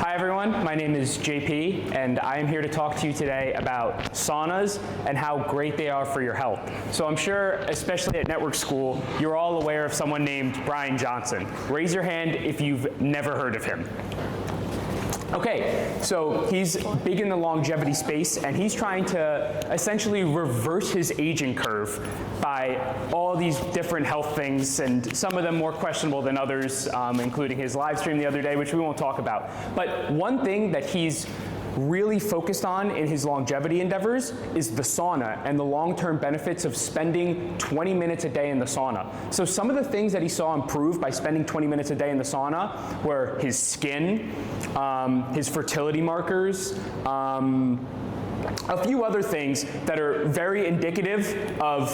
Hi everyone, my name is JP and I am here to talk to you today about saunas and how great they are for your health. So I'm sure, especially at network school, you're all aware of someone named Brian Johnson. Raise your hand if you've never heard of him. Okay, so he's big in the longevity space and he's trying to essentially reverse his aging curve by all these different health things, and some of them more questionable than others, including his live stream the other day, which we won't talk about. But one thing that he's really focused on in his longevity endeavors is the sauna and the long-term benefits of spending 20 minutes a day in the sauna. So some of the things that he saw improve by spending 20 minutes a day in the sauna were his skin, his fertility markers, a few other things that are very indicative of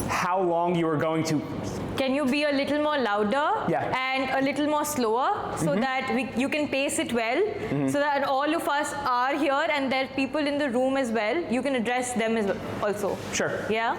how long you are going to. Can you be a little more louder Yeah. and a little more slower so that you can pace it well, so that all of us are here and there are people in the room as well. You can address them as well also. Sure. Yeah?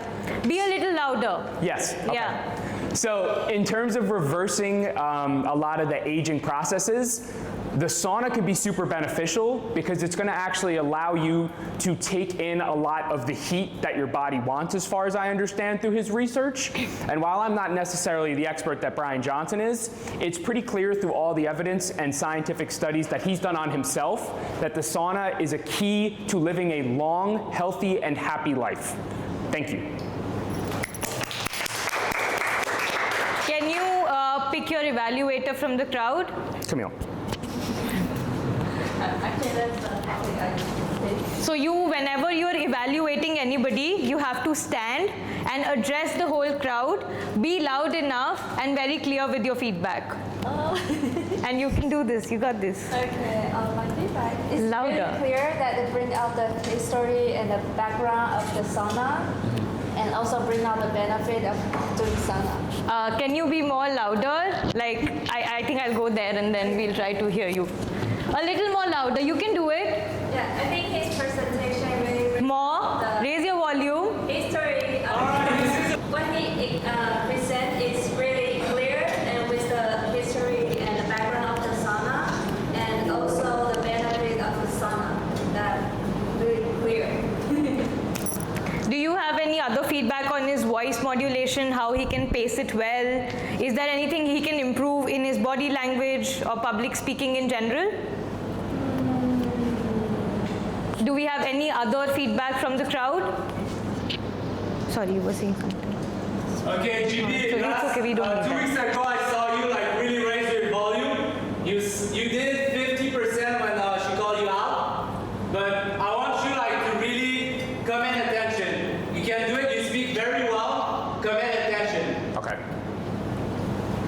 Be a little louder. Yes. Okay. Yeah. So in terms of reversing a lot of the aging processes, the sauna could be super beneficial because it's going to actually allow you to take in a lot of the heat that your body wants, as far as I understand through his research. And while I'm not necessarily the expert that Brian Johnson is, it's pretty clear through all the evidence and scientific studies that he's done on himself that the sauna is a key to living a long, healthy, and happy life. Thank you. Can you pick your evaluator from the crowd? Camille. So whenever you're evaluating anybody, you have to stand and address the whole crowd, be loud enough and very clear with your feedback. And you can do this, you got this. Okay, my feedback is Louder. very clear that they bring out the history and the background of the sauna, and also bring out the benefit of doing sauna. Can you be more louder? Like, I think I'll go there and then we'll try to hear you. A little more louder, you can do it. Yeah, I think his presentation really More, raise your volume. history of what he present is really clear, and with the history and the background of the sauna, and also the benefit of the sauna, that really clear. Do you have any other feedback on his voice modulation, how he can pace it well? Is there anything he can improve in his body language or public speaking in general? Do we have any other feedback from the crowd? Sorry, you were saying something. Okay, GP, So it's okay, we don't need 2 that. weeks ago I saw you like really raise your volume. You did 50% when she called you out, but I want you like to really command attention. You can do it, you speak very well, command attention. Okay.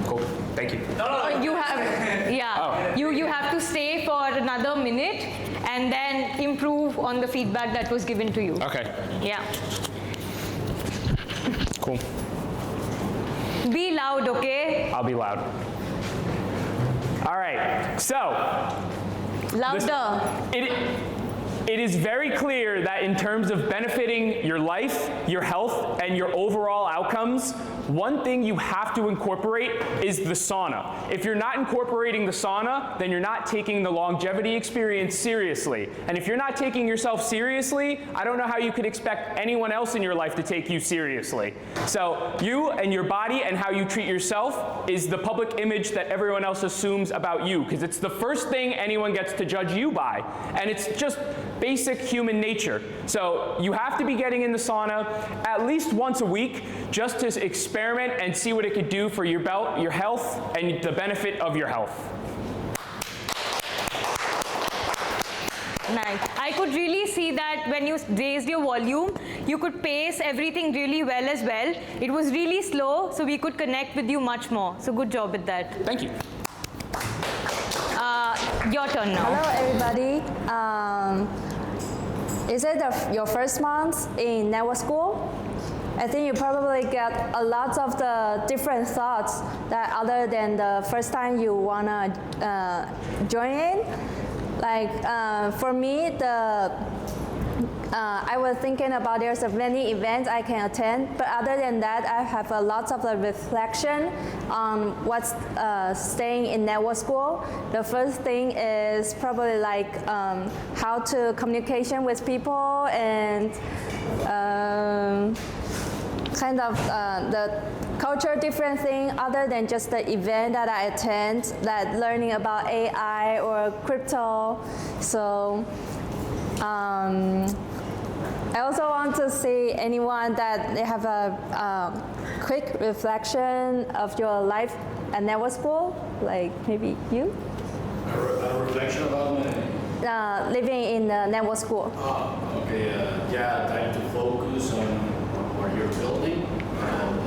Cool. Thank you. No. You have, yeah, you have to stay for another minute and then improve on the feedback that was given to you. Okay. Yeah. Cool. Be loud, okay? I'll be loud. All right. So. Louder. It is very clear that in terms of benefiting your life, your health, and your overall outcomes, one thing you have to incorporate is the sauna. If you're not incorporating the sauna, then you're not taking the longevity experience seriously. And if you're not taking yourself seriously, I don't know how you could expect anyone else in your life to take you seriously. So you and your body and how you treat yourself is the public image that everyone else assumes about you, because it's the first thing anyone gets to judge you by. And it's just basic human nature. So you have to be getting in the sauna at least once a week just to experiment and see what it could do for your health and the benefit of your health. Nice. I could really see that when you raised your volume, you could pace everything really well as well. It was really slow, so we could connect with you much more. So good job with that. Thank you. Your turn now. Hello, everybody. Is it your first month in network school? I think you probably get a lot of the different thoughts that other than the first time you wanna join in. Like for me, the I was thinking about there's many events I can attend, but other than that, I have a lot of reflection on what's staying in network school. The first thing is probably like how to communication with people and kind of the culture different thing other than just the event that I attend, that learning about AI or crypto. So I also want to see anyone that they have a quick reflection of your life at network school, like maybe you? A reflection about my... living in the network school. Okay, yeah, time to focus on what you're building and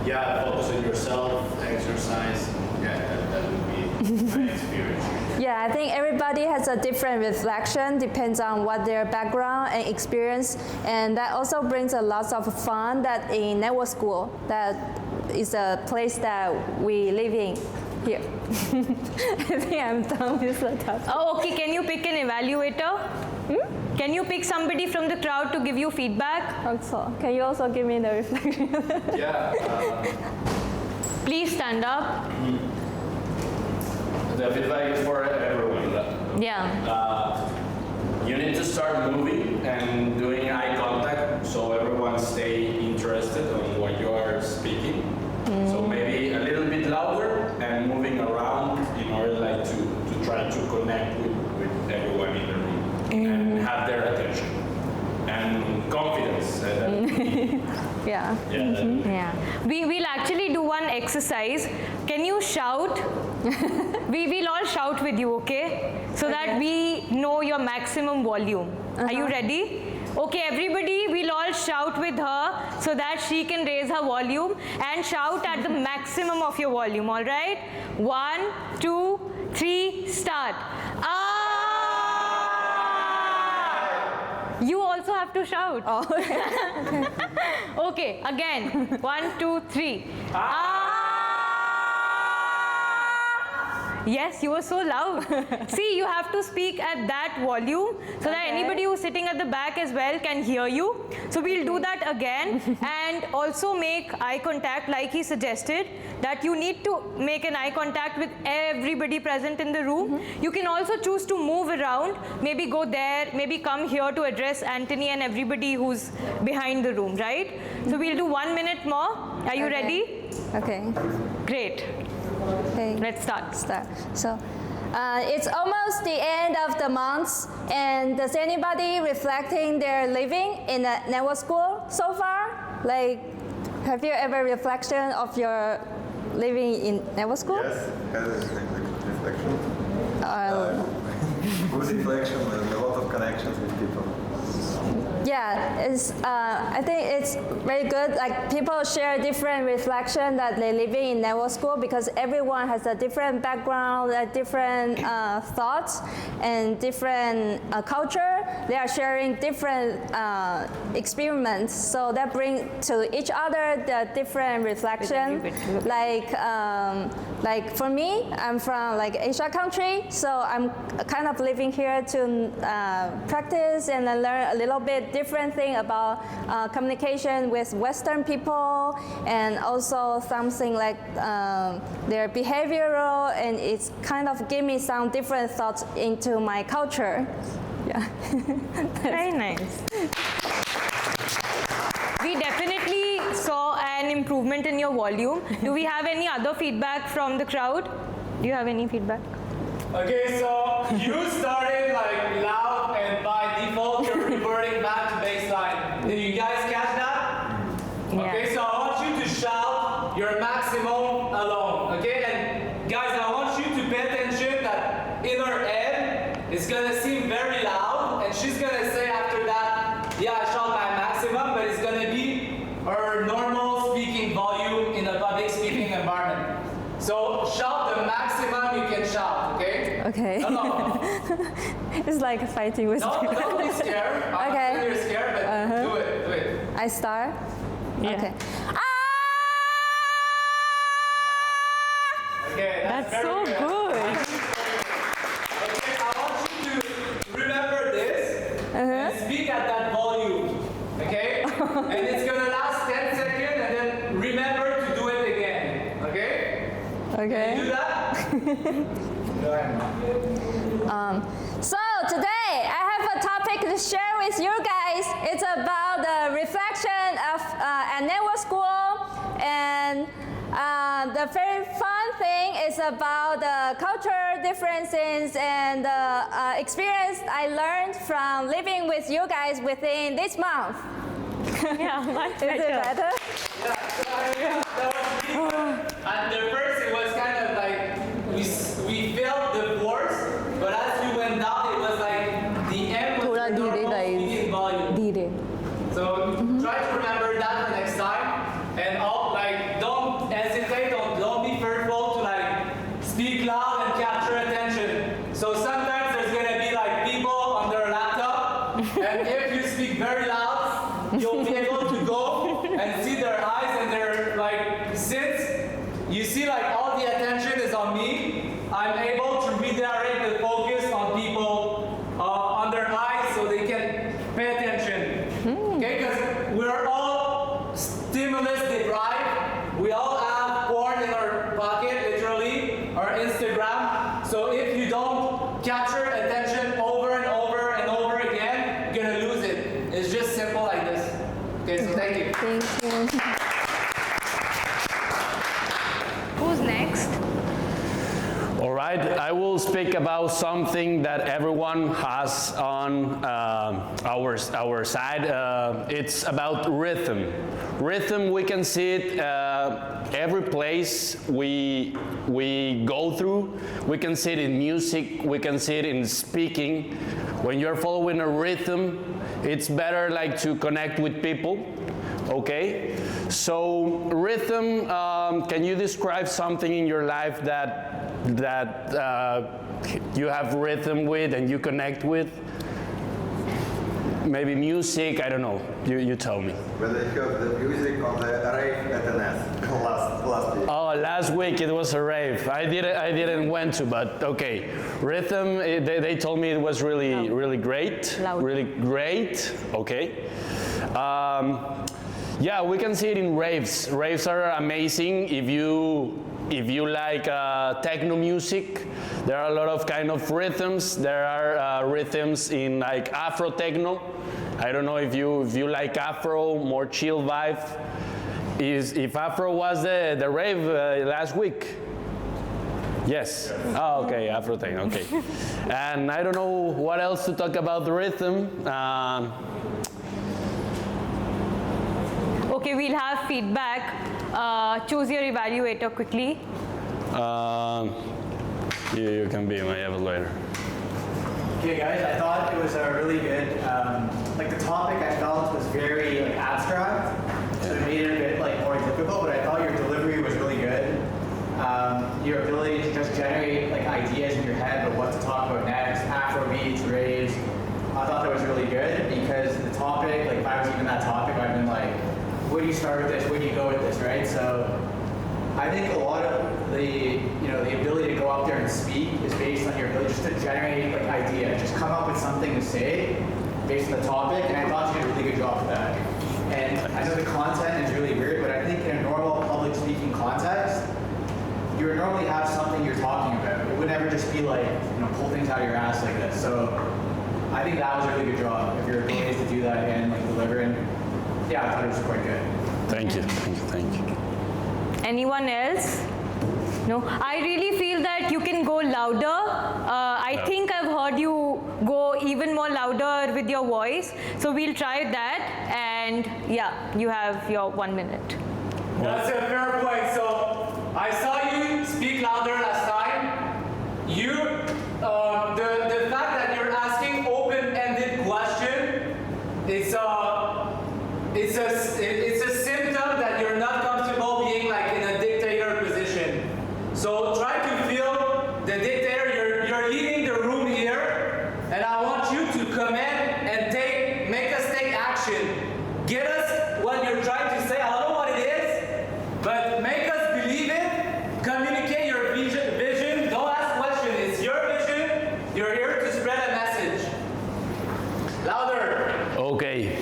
yeah, focus on yourself, exercise. Yeah, that would be my experience. Yeah, I think everybody has a different reflection, depends on what their background and experience, and that also brings a lot of fun that in network school, that is a place that we live in here. I think I'm done with the topic. Oh, okay. Can you pick an evaluator? Can you pick somebody from the crowd to give you feedback? Also, can you also give me the reflection? Yeah. Please stand up. The feedback is for everyone. Yeah. You need to start moving and doing eye contact so everyone stay interested on what you are speaking. So maybe a little bit louder and moving around in order like to try to connect with everyone in the room and have their attention and confidence. Yeah. Yeah. We'll actually do one exercise. Can you shout? We'll all shout with you, okay? So that we know your maximum volume. Are you ready? Okay, everybody, we'll all shout with her so that she can raise her volume and shout at the maximum of your volume, all right? 1, 2, 3, start. Ah! You also have to shout. Oh, Okay, again. 1, 2, 3. Ah! Yes, you were so loud. See, you have to speak at that volume so that anybody who's sitting at the back as well can hear you. So we'll do that again and also make eye contact like he suggested, that you need to make an eye contact with everybody present in the room. You can also choose to move around, maybe go there, maybe come here to address Anthony and everybody who's behind the room, right? So we'll do 1 minute more. Are you ready? Okay. Great. Okay. Let's start. So it's almost the end of the month, and does anybody reflecting their living in a network school so far? Like, have you ever reflection of your living in network school? Yes, has a reflection. Good reflection and a lot of connections with people. Yeah, I think it's very good. Like people share different reflection that they're living in network school because everyone has a different background, a different thoughts, and different culture. They are sharing different experiments, so that brings to each other the different reflection. Like for me, I'm from like Asia country, so I'm kind of living here to practice and learn a little bit different thing about communication with Western people, and also something like their behavioral, and it's kind of give me some different thoughts into my culture. Yeah. Very nice. We definitely saw an improvement in your volume. Do we have any other feedback from the crowd? Do you have any feedback? Okay, so you started like loud and by default you're reverting back to baseline. Did you guys catch that? Yeah. Okay, so I want you to shout your maximum alone. Okay, and guys, I want you to pay attention that in her head it's gonna seem very loud, and she's gonna say after that, yeah, I shout my maximum, but it's gonna be her normal speaking volume in a public speaking environment. So shout the maximum you can shout, okay? Okay. No. It's like fighting with people. Don't be scared. I'm Okay. not saying you're scared, but do it. I start? Yeah. Okay. Okay, That's very so good. Okay, I want you to remember this. And Okay. Do that? So today I have a topic to share with you guys. It's about the reflection of at network school, and the very fun thing is about the cultural differences and the experience I learned from living with you guys within this month. Yeah, much Is it better? At the first, it was kind of like we felt the force, but as we went down, it was like the end was the normal speaking volume. So try to remember that for next time, and don't hesitate, don't be fearful to like speak loud and capture attention. So sometimes there's gonna be like people on their laptop, and if you speak very loud, you'll be able to go and see their eyes and their like, since you see like all the attention is on me, I'm able to redirect the focus on people on their eyes so they can pay attention. Okay, because we're all stimulus deprived. We all have porn in our pocket, literally, or Instagram. So if you don't capture attention over and over and over again, you're gonna lose it. It's just simple like this. Okay, so thank you. Thank you. Who's next? All right, I will speak about something that everyone has on our side. It's about rhythm. Rhythm, we can see it every place we go through. We can see it in music, we can see it in speaking. When you're following a rhythm, it's better like to connect with people, okay? So rhythm, can you describe something in your life that you have rhythm with and you connect with? Maybe music, I don't know. You tell me. When I heard the music on the rave at NS last week. Oh, last week it was a rave. I didn't went to, but okay. Rhythm, they told me it was really great. Loud. Really great. Okay. Yeah, we can see it in raves. Raves are amazing. If you like techno music, there are a lot of kind of rhythms. There are rhythms in like Afro techno. I don't know if you like Afro, more chill vibe. If Afro was the rave last week. Yes. Oh, okay, Afro techno. Okay. And I don't know what else to talk about the rhythm. Okay, we'll have feedback. Choose your evaluator quickly. You can be my evaluator. Okay guys, I thought it was really good. Like the topic I felt was very like abstract, so it made it a bit like more difficult, but I thought your delivery was really good. Your ability to just generate like ideas in your head of what to talk about next, Afro beats, raves, I thought that was really good because the topic, like if I was even that topic, I've been like, where do you start with this, where do you go with this, right? So I think a lot of the ability to go out there and speak is based on your ability just to generate like ideas, just come up with something to say based on the topic, and I thought you did a really good job of that. And I know the content is really weird, but I think in a normal public speaking context, you would normally have something you're talking about. It would never just be like, pull things out of your ass like this. So I think that was a really good job of your ability to do that and like deliver. And yeah, I thought it was quite good. Thank you. Anyone else? No? I really feel that you can go louder. I think I've heard you go even more louder with your voice. So we'll try that. And yeah, you have your 1 minute. That's a fair point. So I saw you speak louder last time. The fact that you're asking open-ended question, it's a symptom that you're not comfortable being like in a dictator position. So try to feel the dictator. You're leaving the room here, and I want you to come in and make us take action. Get us what you're trying to say. I don't know what it is, but make us believe it. Communicate your vision. Don't ask questions. It's your vision. You're here to spread a message. Louder. Okay.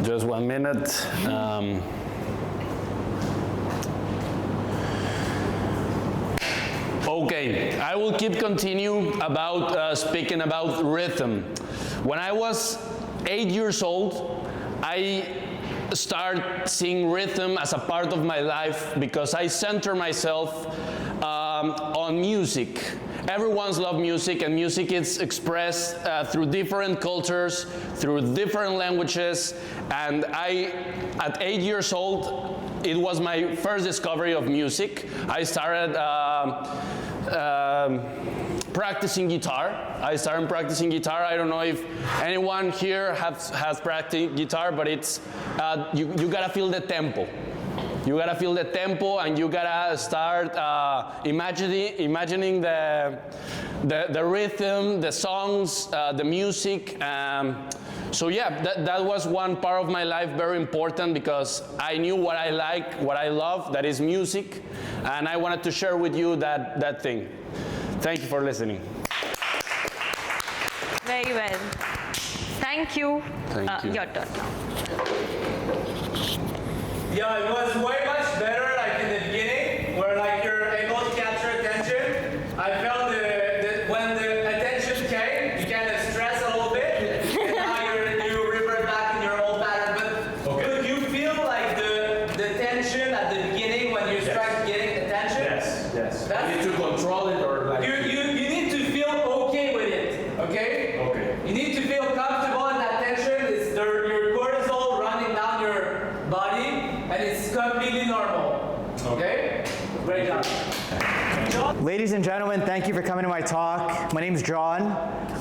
Just 1 minute. Okay, I will keep continue about speaking about rhythm. When I was 8 years old, I started seeing rhythm as a part of my life because I center myself on music. Everyone's love music, and music is expressed through different cultures, through different languages, and at 8 years old, it was my first discovery of music. I started practicing guitar. I don't know if anyone here has practiced guitar, but it's you gotta feel the tempo. You gotta feel the tempo, and you gotta start imagining the rhythm, the songs, the music. So yeah, that was one part of my life very important because I knew what I like, what I love, that is music, and I wanted to share with you that thing. Thank you for listening. Very well. Thank you. Thank you. Your turn now. Yeah, it was way much better like in the beginning, where like you're able to capture attention. I felt when the attention came, you kind of stress a little bit, and now you revert back in your old pattern. But could you feel like the tension at the beginning when you start getting attention? Yes. That's, You need to control it, or like you need to feel okay with it, okay? Okay. You need to feel comfortable in that tension. It's your cortisol running down your body, and it's completely normal. Okay? Great job. Ladies and gentlemen, thank you for coming to my talk. My name is John.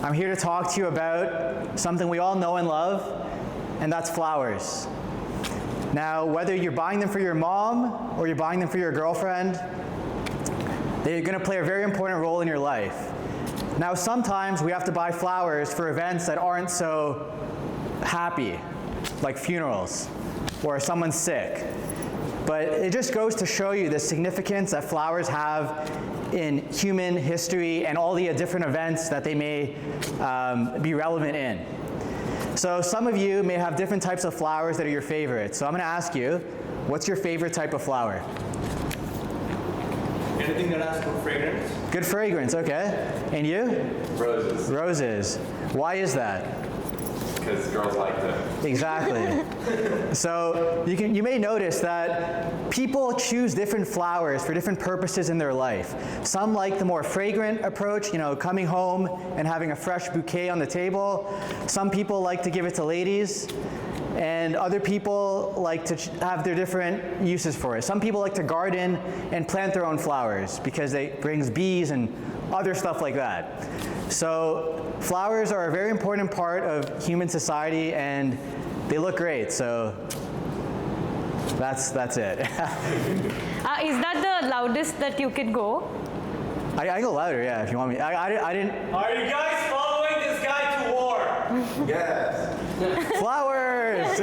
I'm here to talk to you about something we all know and love, and that's flowers. Now, whether you're buying them for your mom or you're buying them for your girlfriend, they're going to play a very important role in your life. Now, sometimes we have to buy flowers for events that aren't so happy, like funerals or someone's sick. But it just goes to show you the significance that flowers have in human history and all the different events that they may be relevant in. So some of you may have different types of flowers that are your favorite. So I'm going to ask you, what's your favorite type of flower? Anything that has good fragrance? Good fragrance, okay. And you? Roses. Roses. Why is that? Because girls like them. Exactly. So you may notice that people choose different flowers for different purposes in their life. Some like the more fragrant approach, coming home and having a fresh bouquet on the table. Some people like to give it to ladies. And other people like to have their different uses for it. Some people like to garden and plant their own flowers because it brings bees and other stuff like that. So flowers are a very important part of human society, and they look great. So that's it. Is that the loudest that you could go? I go louder, yeah, if you want me. I didn't. Are you guys following this guy to war? Yes. Flowers!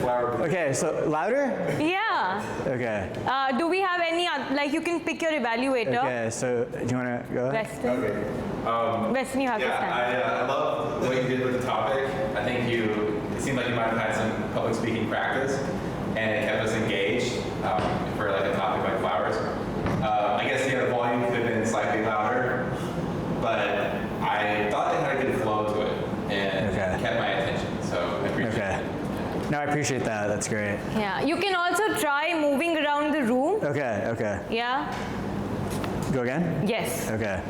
Flower. Okay, so louder? Yeah. Okay. Do we have any, like you can pick your evaluator. Okay, so do you want to go ahead? Weston. Okay. Weston, you have to stand. I love what you did with the topic. I think it seemed like you might have had some public speaking practice, and it kept us engaged for like a topic like flowers. I guess the volume could have been slightly louder, but I thought it had a good flow to it, and it kept my attention, so I appreciate it. No, I appreciate that. That's great. Yeah. You can also try moving around the room. Okay. Yeah. Go again? Yes. Okay.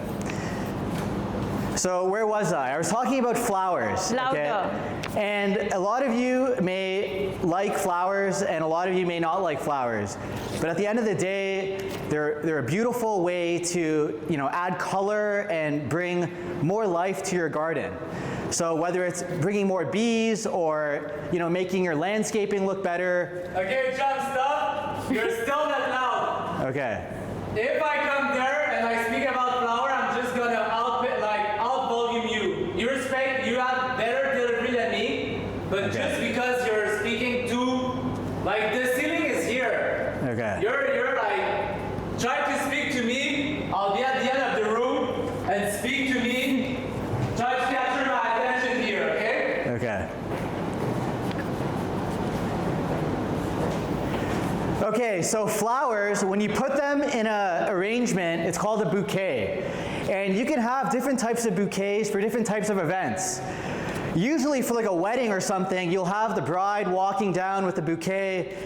So where was I? I was talking about flowers. Louder. Okay? And a lot of you may like flowers, and a lot of you may not like flowers. But at the end of the day, they're a beautiful way to add color and bring more life to your garden. So whether it's bringing more bees or making your landscaping look better. Okay, John, stop. You're still not loud. Okay. If I come there and I speak about flower, I'm just gonna out-volume you. You have better delivery than me, but just because you're speaking too, like the ceiling is here. Okay. You're like, try to speak to me. I'll be at the end of the room and speak to me. Try to capture my attention here, okay? Okay. Okay, so flowers, when you put them in an arrangement, it's called a bouquet. And you can have different types of bouquets for different types of events. Usually for like a wedding or something, you'll have the bride walking down with a bouquet.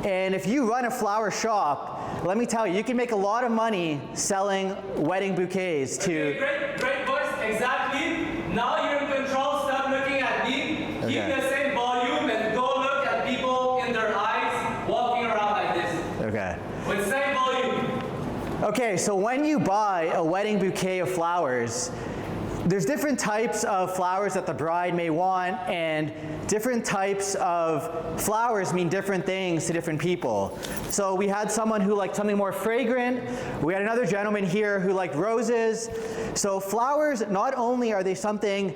And if you run a flower shop, let me tell you, you can make a lot of money selling wedding bouquets to... Okay, great voice, exactly. Now you're in control, stop looking at me. Keep the same volume and go look at people in their eyes walking around like this. Okay. With same volume. Okay, so when you buy a wedding bouquet of flowers, there's different types of flowers that the bride may want, and different types of flowers mean different things to different people. So we had someone who liked something more fragrant. We had another gentleman here who liked roses. So flowers, not only are they something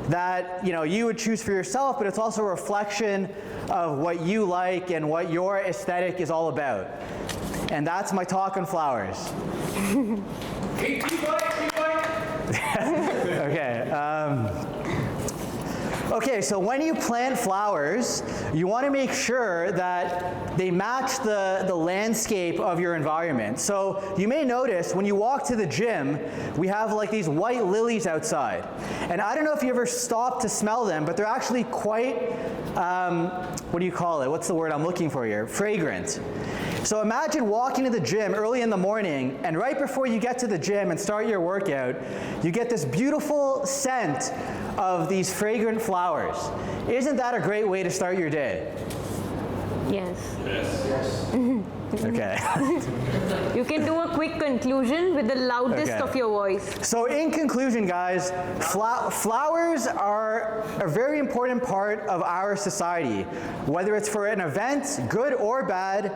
that you would choose for yourself, but it's also a reflection of what you like and what your aesthetic is all about. And that's my talk on flowers. Keep going. Okay, so when you plant flowers, you want to make sure that they match the landscape of your environment. So you may notice when you walk to the gym, we have like these white lilies outside. And I don't know if you ever stop to smell them, but they're actually quite, what do you call it? What's the word I'm looking for here? Fragrant. So imagine walking to the gym early in the morning, and right before you get to the gym and start your workout, you get this beautiful scent of these fragrant flowers. Isn't that a great way to start your day? Yes. Okay. You can do a quick conclusion with the loudest of your voice. So in conclusion, guys, flowers are a very important part of our society. Whether it's for an event, good or bad,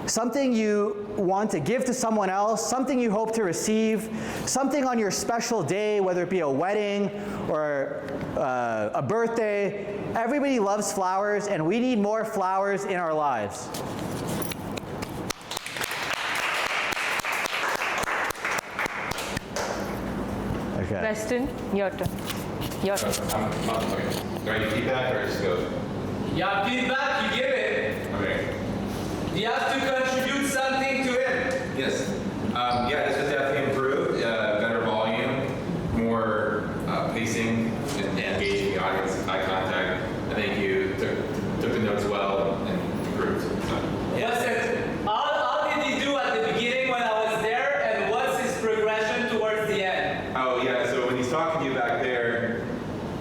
something you want to give to someone else, something you hope to receive, something on your special day, whether it be a wedding or a birthday. Everybody loves flowers, and we need more flowers in our lives. Okay. Weston, your turn. Your turn. Okay. Do I get feedback or just go? Yeah, feedback, you give it. Okay. You have to contribute something to it. Yes. Yeah, this was definitely improved. Better volume, more pacing, and engaging the audience, eye contact. I think you took the notes well and improved. So. Listen, how did he do at the beginning when I was there, and what's his progression towards the end? Oh yeah, so when he's talking to you back there,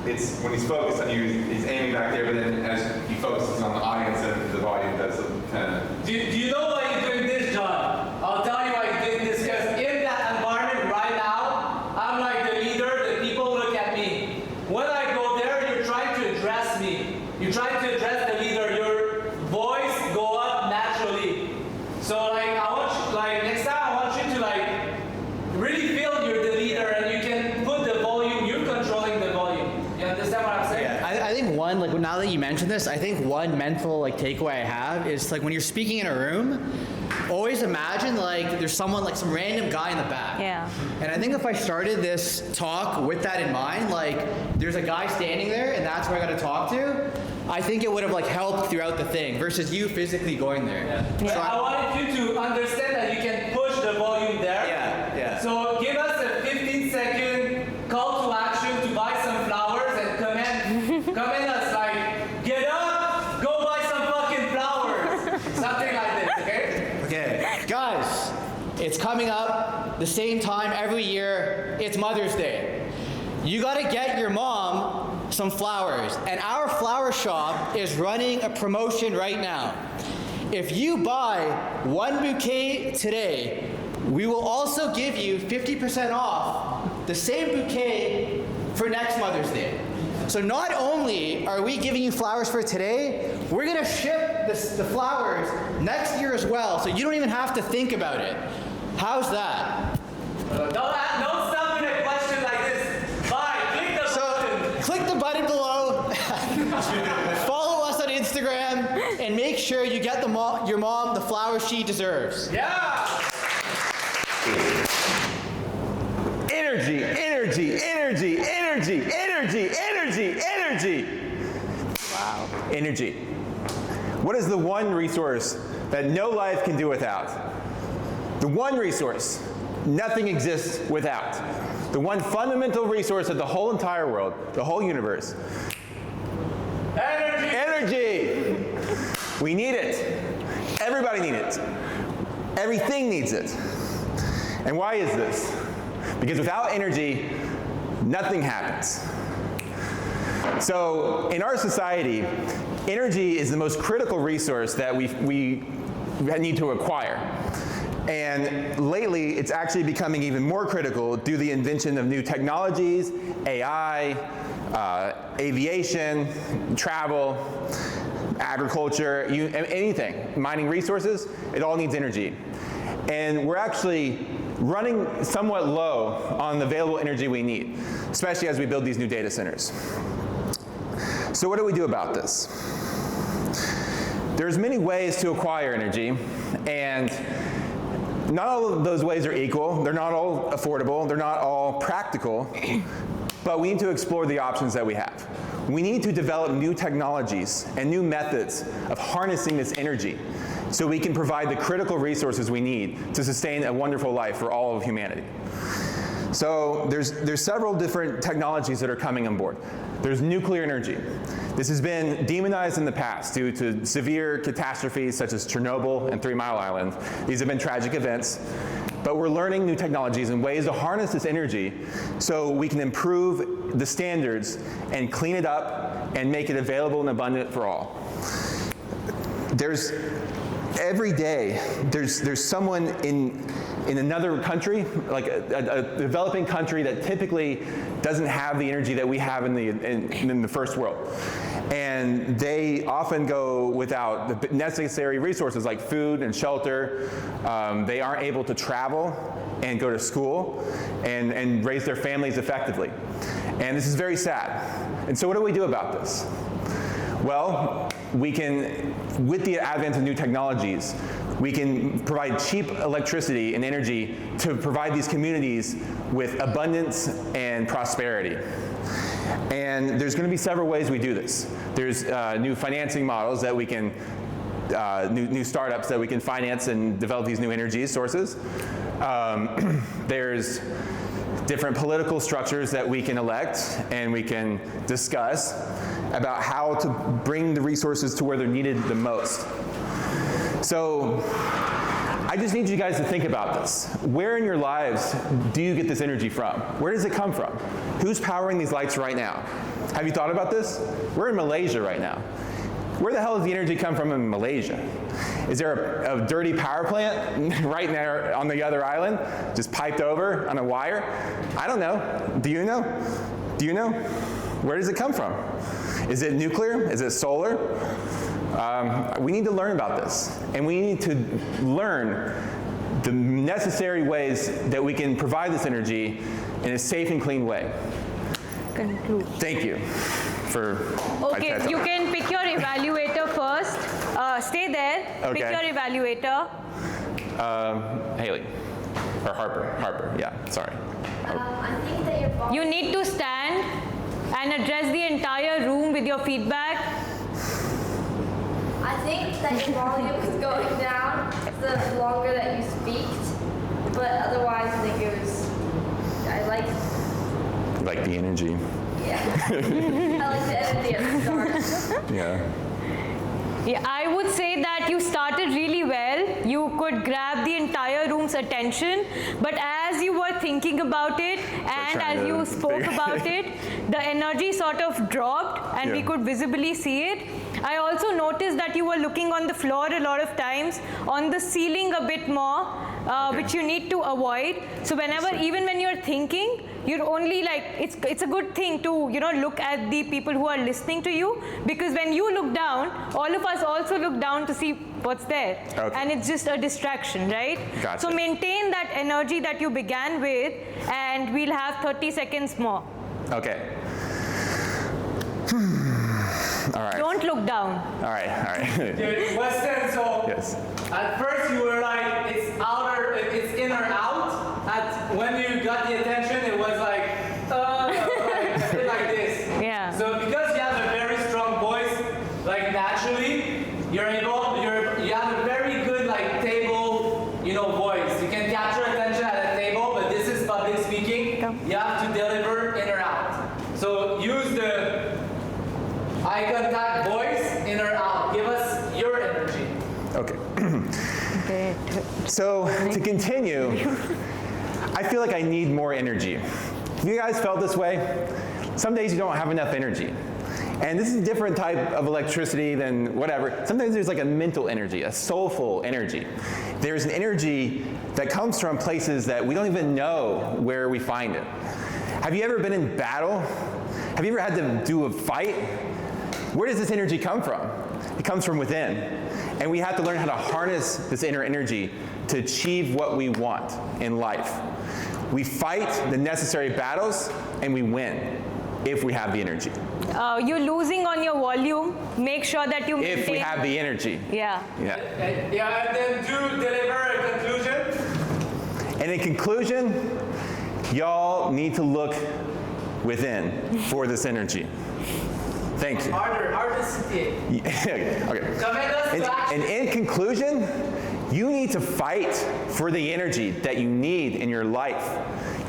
it's when he's focused on you, he's aiming back there, but then as he focuses on the audience, and the volume does kind of. Do you know why you're doing this, John? I'll tell you why you're doing this, because in that environment right now, I'm like the leader, the people look at me. When I go there, you're trying to address me. You're trying to address the leader. Your voice go up naturally. So like, I want you, like next time I want you to like really feel you're the leader, and you can put the volume, you're controlling the volume. You understand what I'm saying? Yeah, I think one, like now that you mention this, I think one mental like takeaway I have is like when you're speaking in a room, always imagine like there's someone, like some random guy in the back. Yeah. And I think if I started this talk with that in mind, like there's a guy standing there and that's where I got to talk to, I think it would have like helped throughout the thing versus you physically going there. Yeah. So I wanted you to understand that you can push the volume there. Yeah. So give us a 15-second call to action to buy some flowers and comment us like, get up, go buy some fucking flowers. Something like this, okay? Okay, guys, it's coming up the same time every year. It's Mother's Day. You gotta get your mom some flowers, and our flower shop is running a promotion right now. If you buy one bouquet today, we will also give you 50% off the same bouquet for next Mother's Day. So not only are we giving you flowers for today, we're gonna ship the flowers next year as well, so you don't even have to think about it. How's that? Don't stop with a question like this. Bye. Click the button. Click the button below, follow us on Instagram, and make sure you get your mom the flowers she deserves. Yeah. Energy, energy, energy, energy, energy, energy, energy. Wow. Energy. What is the one resource that no life can do without. The one resource nothing exists without. The one fundamental resource of the whole entire world, the whole universe. Energy! Energy! We need it. Everybody needs it. Everything needs it. And why is this? Because without energy, nothing happens. So in our society, energy is the most critical resource that we need to acquire. And lately, it's actually becoming even more critical due to the invention of new technologies, AI, aviation, travel, agriculture, anything. Mining resources, it all needs energy. And we're actually running somewhat low on the available energy we need, especially as we build these new data centers. So what do we do about this? There's many ways to acquire energy, and not all of those ways are equal. They're not all affordable. They're not all practical. But we need to explore the options that we have. We need to develop new technologies and new methods of harnessing this energy so we can provide the critical resources we need to sustain a wonderful life for all of humanity. So there's several different technologies that are coming on board. There's nuclear energy. This has been demonized in the past due to severe catastrophes such as Chernobyl and 3 Mile Island. These have been tragic events. But we're learning new technologies and ways to harness this energy so we can improve the standards and clean it up and make it available and abundant for all. Every day, there's someone in another country, like a developing country that typically doesn't have the energy that we have in the first world. And they often go without the necessary resources like food and shelter. They aren't able to travel and go to school and raise their families effectively. And this is very sad. And so what do we do about this? Well, we can, with the advent of new technologies, we can provide cheap electricity and energy to provide these communities with abundance and prosperity. And there's going to be several ways we do this. There's new financing models that we can, new startups that we can finance and develop these new energy sources. There's different political structures that we can elect and we can discuss about how to bring the resources to where they're needed the most. So I just need you guys to think about this. Where in your lives do you get this energy from? Where does it come from? Who's powering these lights right now? Have you thought about this? We're in Malaysia right now. Where the hell does the energy come from in Malaysia? Is there a dirty power plant right there on the other island, just piped over on a wire? I don't know. Do you know? Do you know? Where does it come from? Is it nuclear? Is it solar? We need to learn about this, and we need to learn the necessary ways that we can provide this energy in a safe and clean way. Conclude. Thank you for Okay, you can pick your evaluator first. Stay there. Okay. Pick your evaluator. Haley. Or Harper, yeah, sorry. I think that your volume. You need to stand and address the entire room with your feedback. I think that your volume is going down the longer that you speak, but otherwise I think it was. I like The energy. Yeah. I like the energy at the start. Yeah. Yeah, I would say that you started really well. You could grab the entire room's attention, but as you were thinking about it and trying as to you spoke figure- about it, the energy sort of dropped and we Yeah. could visibly see it. I also noticed that you were looking on the floor a lot of times, on the ceiling a bit more, which you need to avoid. So whenever, even when you're thinking, you're only like, it's a good thing to, look at the people who are listening to you, because when you look down, all of us also look down to see what's there. Okay. And it's just a distraction, right? Gotcha. So maintain that energy that you began with, and we'll have 30 seconds more. Okay. All right. Don't look down. All right. Dude, Weston, so Yes. at first you were like, it's in or out. When you got the attention, it was like this. Yeah. So because you have a very strong voice, like naturally, you have a very evaluator. You have to deliver in or out. So use the eye contact, voice, in or out. Give us your energy. Okay. So to continue, I feel like I need more energy. Have you guys felt this way? Some days you don't have enough energy. And this is a different type of electricity than whatever. Sometimes there's like a mental energy, a soulful energy. There's an energy that comes from places that we don't even know where we find it. Have you ever been in battle? Have you ever had to do a fight? Where does this energy come from? It comes from within. And we have to learn how to harness this inner energy to achieve what we want in life. We fight the necessary battles and we win if we have the energy. You're losing on your volume. Make sure that you maintain. If we have the energy. Yeah. Yeah. Yeah, and then do deliver a conclusion. And in conclusion, y'all need to look within for this energy. Thank you. Harder city. Okay. And in conclusion, you need to fight for the energy that you need in your life.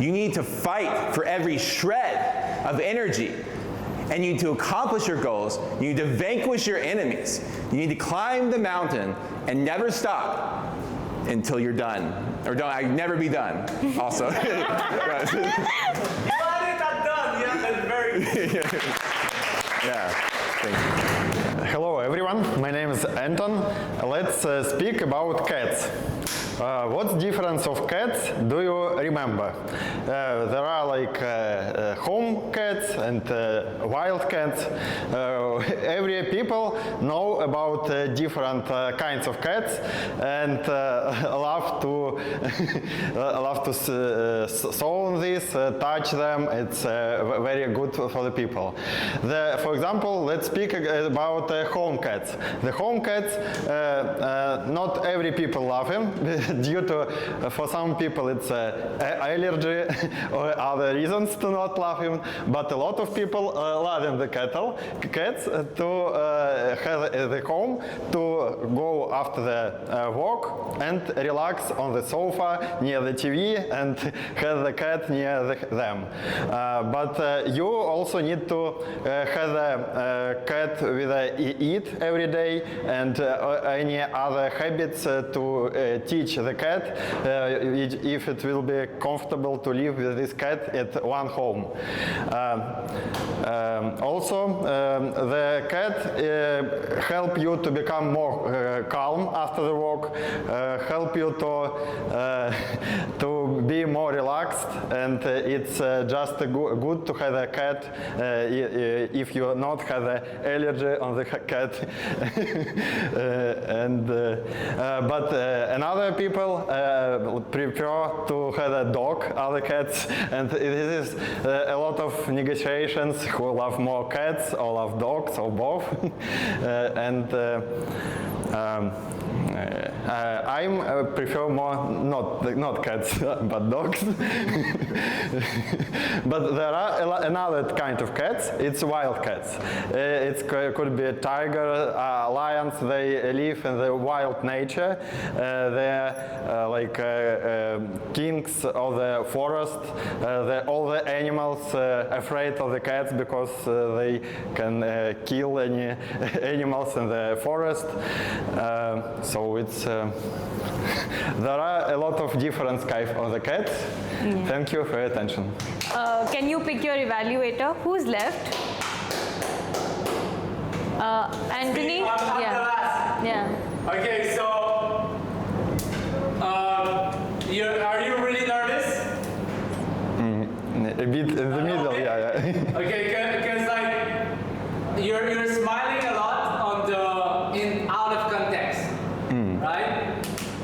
You need to fight for every shred of energy. And you need to accomplish your goals. You need to vanquish your enemies. You need to climb the mountain and never stop until you're done. Or don't never be done, also. Why is that done? Yeah, that's very good. Yeah, thank you. Hello everyone, my name is Anton. Let's speak about cats. What's the difference of cats? Do you remember? There are like home cats and wild cats. Every people know about different kinds of cats and love to saw this, touch them. It's very good for the people. For example, let's speak about home cats. The home cats, not every people love him. Due to, for some people it's allergy or other reasons to not love him, but a lot of people love him, the cats to have the home, to go after the walk and relax on the sofa near the TV and have the cat near them. But you also need to have a cat with eat every day and any other habits to teach the cat if it will be comfortable to live with this cat at one home. Also, the cat help you to become more calm after the walk, help you to be more relaxed, and it's just good to have a cat if you not have an allergy on the cat. But another people prefer to have a dog, other cats, and it is a lot of negotiations who love more cats or love dogs or both. I prefer more not cats but dogs. But there are another kind of cats. It's wild cats. It could be a tiger, lions. They live in the wild nature. They're like kings of the forest. All the animals afraid of the cats because they can kill any animals in the forest. So it's there are a lot of different kinds of the cats. Yeah. Thank you for your attention. Can you pick your evaluator? Who's left? Anthony? Yeah. Okay, so are you really nervous? A bit in the middle, yeah. Okay, because like you're smiling a lot on the out of context, right?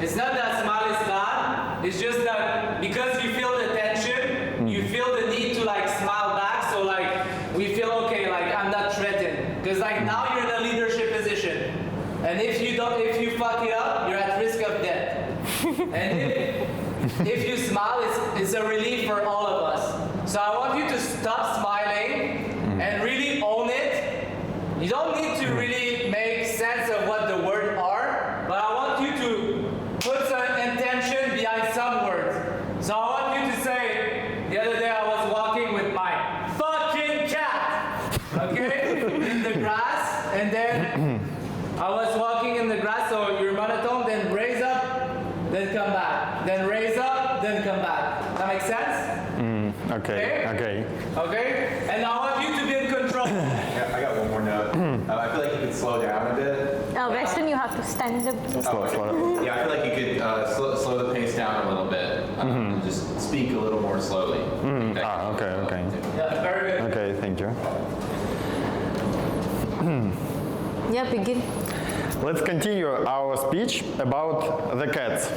It's not that smile is bad. It's just that because you feel the tension, you feel the need to like smile back. So like we feel okay, like I'm not threatened, because like now you're in a leadership position, and if you fuck it up, you're at risk of death. And if you smile, it's a relief for all of us. So I want you to stop smiling and really own it. You don't need to really make sense of what the words are, but I want you to put some intention behind some words. So I want you to say, the other day I and then I was walking in the grass, so you're monotone, then raise up, then come back. Then raise up, then come back. That makes sense? Okay. Okay? And I want you to be in control. Yeah, I got one more note. I feel like you could slow down a bit. Weston, you have to stand up. Slow. Yeah, I feel like you could slow the pace down a little bit. And just speak a little more slowly. Okay. Yeah, very good. Okay, thank you. Yeah, begin. Let's continue our speech about the cats.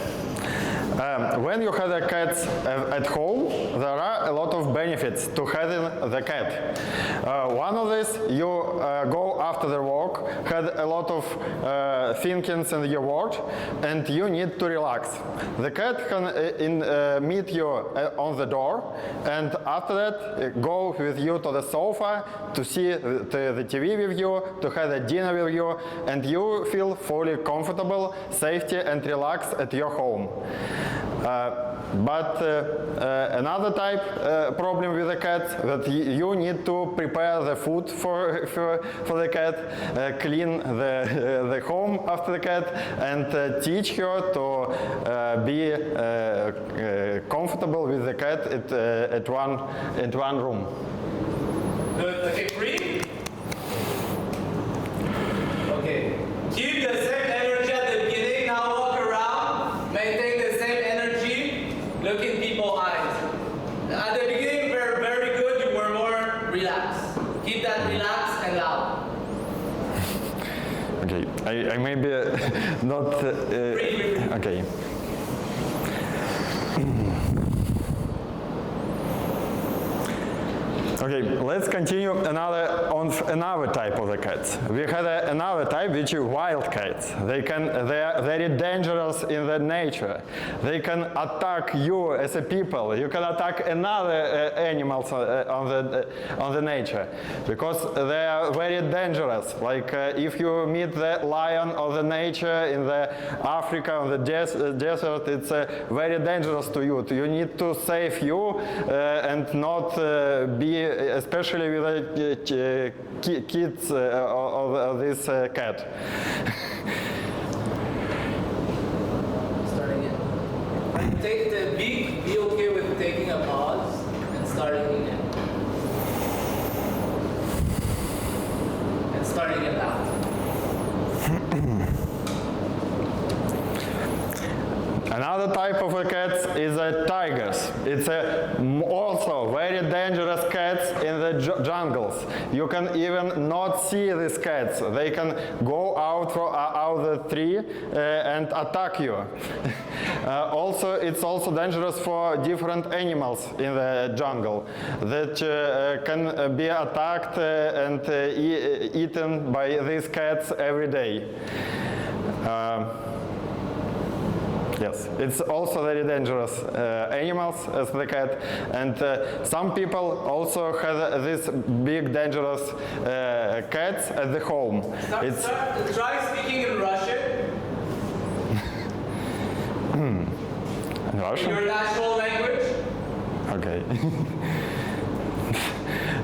When you have a cat at home, there are a lot of benefits to having the cat. One of these, you go after the walk, had a lot of thinkings in your work, and you need to relax. The cat can meet you on the door, and after that, go with you to the sofa to see the TV with you, to have a dinner with you, and you feel fully comfortable, safety, and relaxed at your home. But another type problem with the cat that you need to prepare the food for the cat, clean the home after the cat, and teach her to be comfortable with the cat at one room. Okay, breathe. Okay. Keep the same energy at the beginning. Now walk around. Maintain the same energy. Look in people's eyes. At the beginning, we're very good. You were more relaxed. Keep that relaxed and loud. Okay, I maybe not. Okay. Okay, let's continue on another type of the cats. We had another type, which is wild cats. They are very dangerous in the nature. They can attack you as a people. You can attack another animals on the nature, because they are very dangerous. Like if you meet the lion of the nature in the Africa on the desert, it's very dangerous to you. You need to save you and not be, especially with the kids of this cat. Starting it. Take the be okay with taking a pause and starting again. And starting it now. Another type of cats is tigers. It's also very dangerous cats in the jungles. You can even not see these cats. They can go out the tree and attack you. Also, it's also dangerous for different animals in the jungle that can be attacked and eaten by these cats every day. Yes, it's also very dangerous animals as the cat, and some people also have these big dangerous cats at the home. Try speaking in Russian. Russian? In your national language. Okay.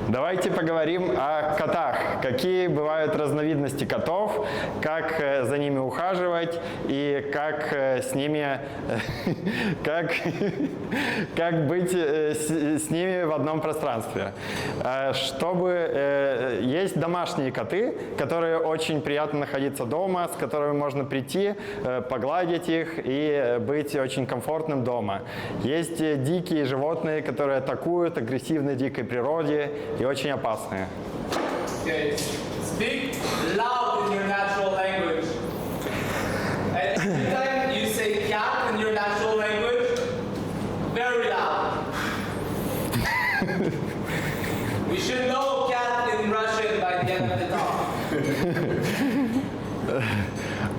Давайте поговорим о котах. Какие бывают разновидности котов, как за ними ухаживать и как с ними, как быть с ними в одном пространстве. Есть домашние коты, которые очень приятно находиться дома, с которыми можно прийти, погладить их и быть очень комфортным дома. Есть дикие животные, которые атакуют, агрессивны в дикой природе и очень опасные. Okay. Speak loud in your natural language. And every time you say cat in your natural language, very loud. We should know cat in Russian by the end of the talk.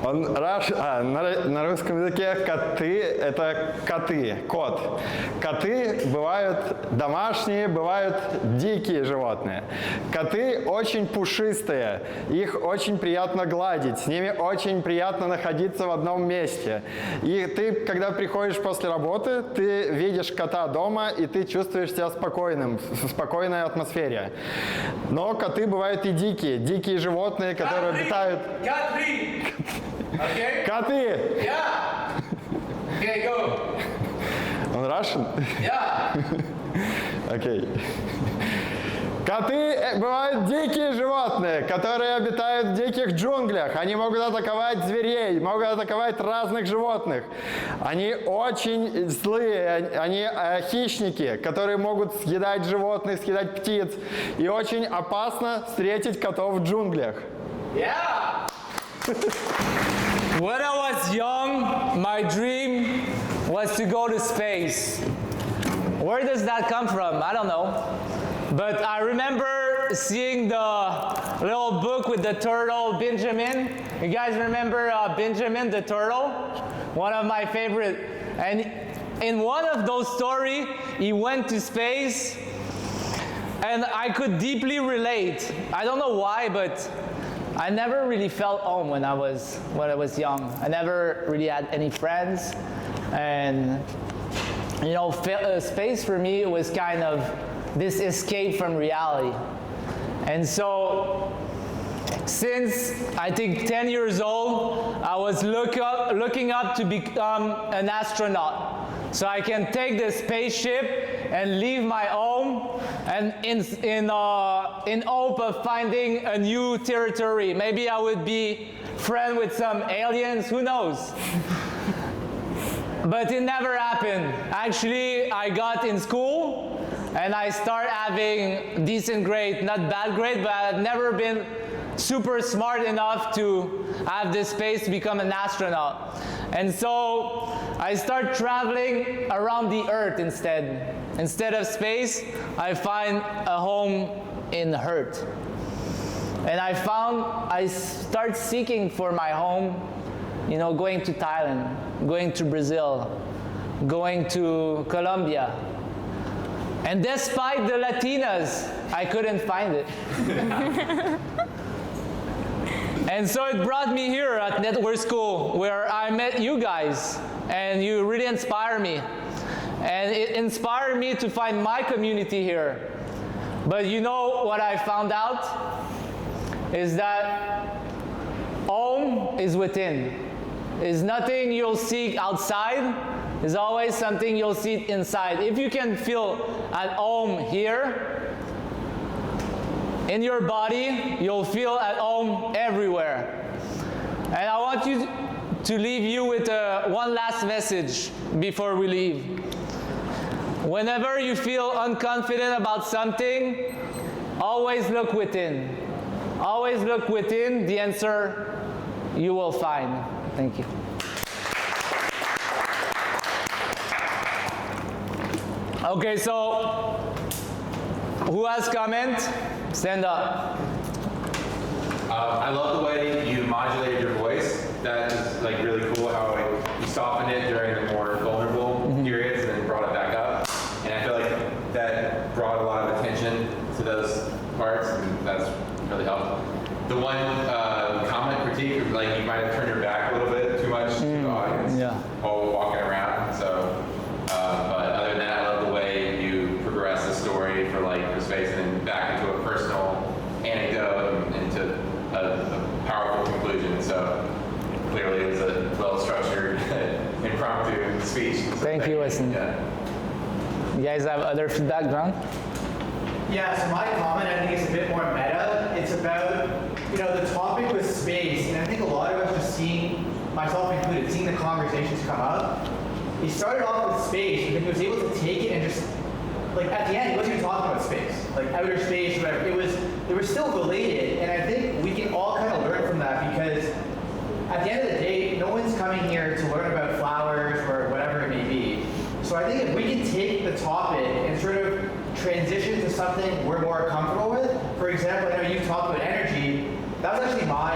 На русском языке коты – это коты, кот. Коты бывают домашние, бывают дикие животные. Коты очень пушистые, их очень приятно гладить, с ними очень приятно находиться в одном месте. И ты, когда приходишь после работы, ты видишь кота дома, и ты чувствуешь себя спокойным, в спокойной атмосфере. Но коты бывают и дикие животные, которые обитают... Okay? Коты! Yeah. Okay, go. Он Russian? Yeah. Окей. Коты бывают дикие животные, которые обитают в диких джунглях. Они могут атаковать зверей, могут атаковать разных животных. Они очень злые, они хищники, которые могут съедать животных, съедать птиц. И очень опасно встретить котов в джунглях. Yeah. When I was young, my dream was to go to space. Where does that come from? I don't know. But I remember seeing the little book with the turtle, Benjamin. You guys remember Benjamin the turtle? One of my favorite. And in one of those stories, he went to space, and I could deeply relate. I don't know why, but I never really felt home when I was young. I never really had any friends, and you know, space for me was kind of this escape from reality. And so, since I think 10 years old, I was looking up to become an astronaut, so I can take the spaceship and leave my home, and in hope of finding a new territory. Maybe I would be friends with some aliens, who knows? But it never happened. Actually, I got in school and I started having decent grade, not bad grade, but I've never been super smart enough to have this space to become an astronaut. And so I start traveling around the Earth instead. Instead of space, I find a home in Earth. And I start seeking for my home, you know, going to Thailand, going to Brazil, going to Colombia. And despite the Latinas, I couldn't find it. And so it brought me here at Network School, where I met you guys, and you really inspire me. And it inspired me to find my community here. But you know what I found out? Is that home is within. It's nothing you'll seek outside. It's always something you'll see inside. If you can feel at home here, in your body, you'll feel at home everywhere. And I want you to leave you with one last message before we leave. Whenever you feel unconfident about something, always look within. Always look within. The answer you will find. Thank you. Okay, so who has comment? Stand up. I love the way you modulated your voice. That is like really cool how you softened it during the more vulnerable periods and then brought it back up. And I feel like that brought a lot of attention to those parts, and that's really helpful. The one comment critique, like you might have turned your back a little bit too much to the audience while walking around. So, but other than that, I love the way you progress the story for like the space and then back into a personal anecdote and into a powerful conclusion. So clearly it's a well-structured impromptu speech. So Thank you, Weston. Yeah. You guys have other feedback, John? Yeah, so my comment, I think, is a bit more meta. It's about, you know, the topic was space, and I think a lot of us just seeing, myself included, seeing the conversations come up. He started off with space, but then he was able to take it and just, like at the end, he wasn't even talking about space, like outer space, whatever. They were still related, and I think we can all kind of learn from that because at the end of the day, no one's coming here to learn about flowers or whatever it may be. So I think if we can take the topic and sort of transition to something we're more comfortable with. For example, I know you talked about energy. That was actually my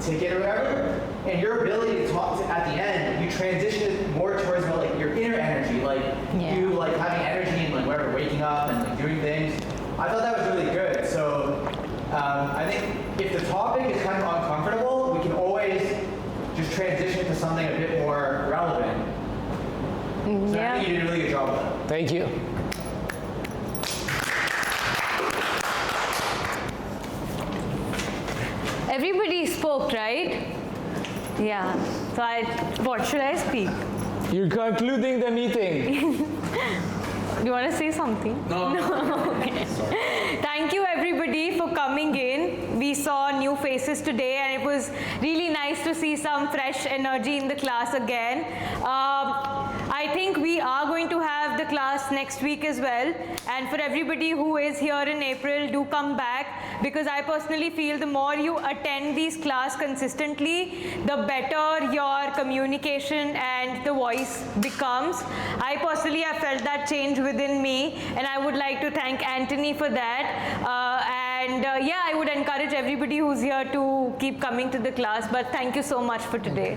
ticket or whatever, and your ability to talk at the end, you transition it more towards like your inner energy, like you like having energy and like whatever, waking up and like doing things. I thought that was really good. So I think if the topic is kind of uncomfortable, we can always just transition to something a bit more relevant. So I think you did a really good job with that. Thank you. Everybody spoke, right? Yeah. So what should I speak? You're concluding the meeting. Do you want to say something? No. Okay. Thank you everybody for coming in. We saw new faces today and it was really nice to see some fresh energy in the class again. I think we are going to have the class next week as well. And for everybody who is here in April, do come back, because I personally feel the more you attend these class consistently, the better your communication and the voice becomes. I personally have felt that change within me, and I would like to thank Anthony for that. Yeah, I would encourage everybody who's here to keep coming to the class, but thank you so much for today.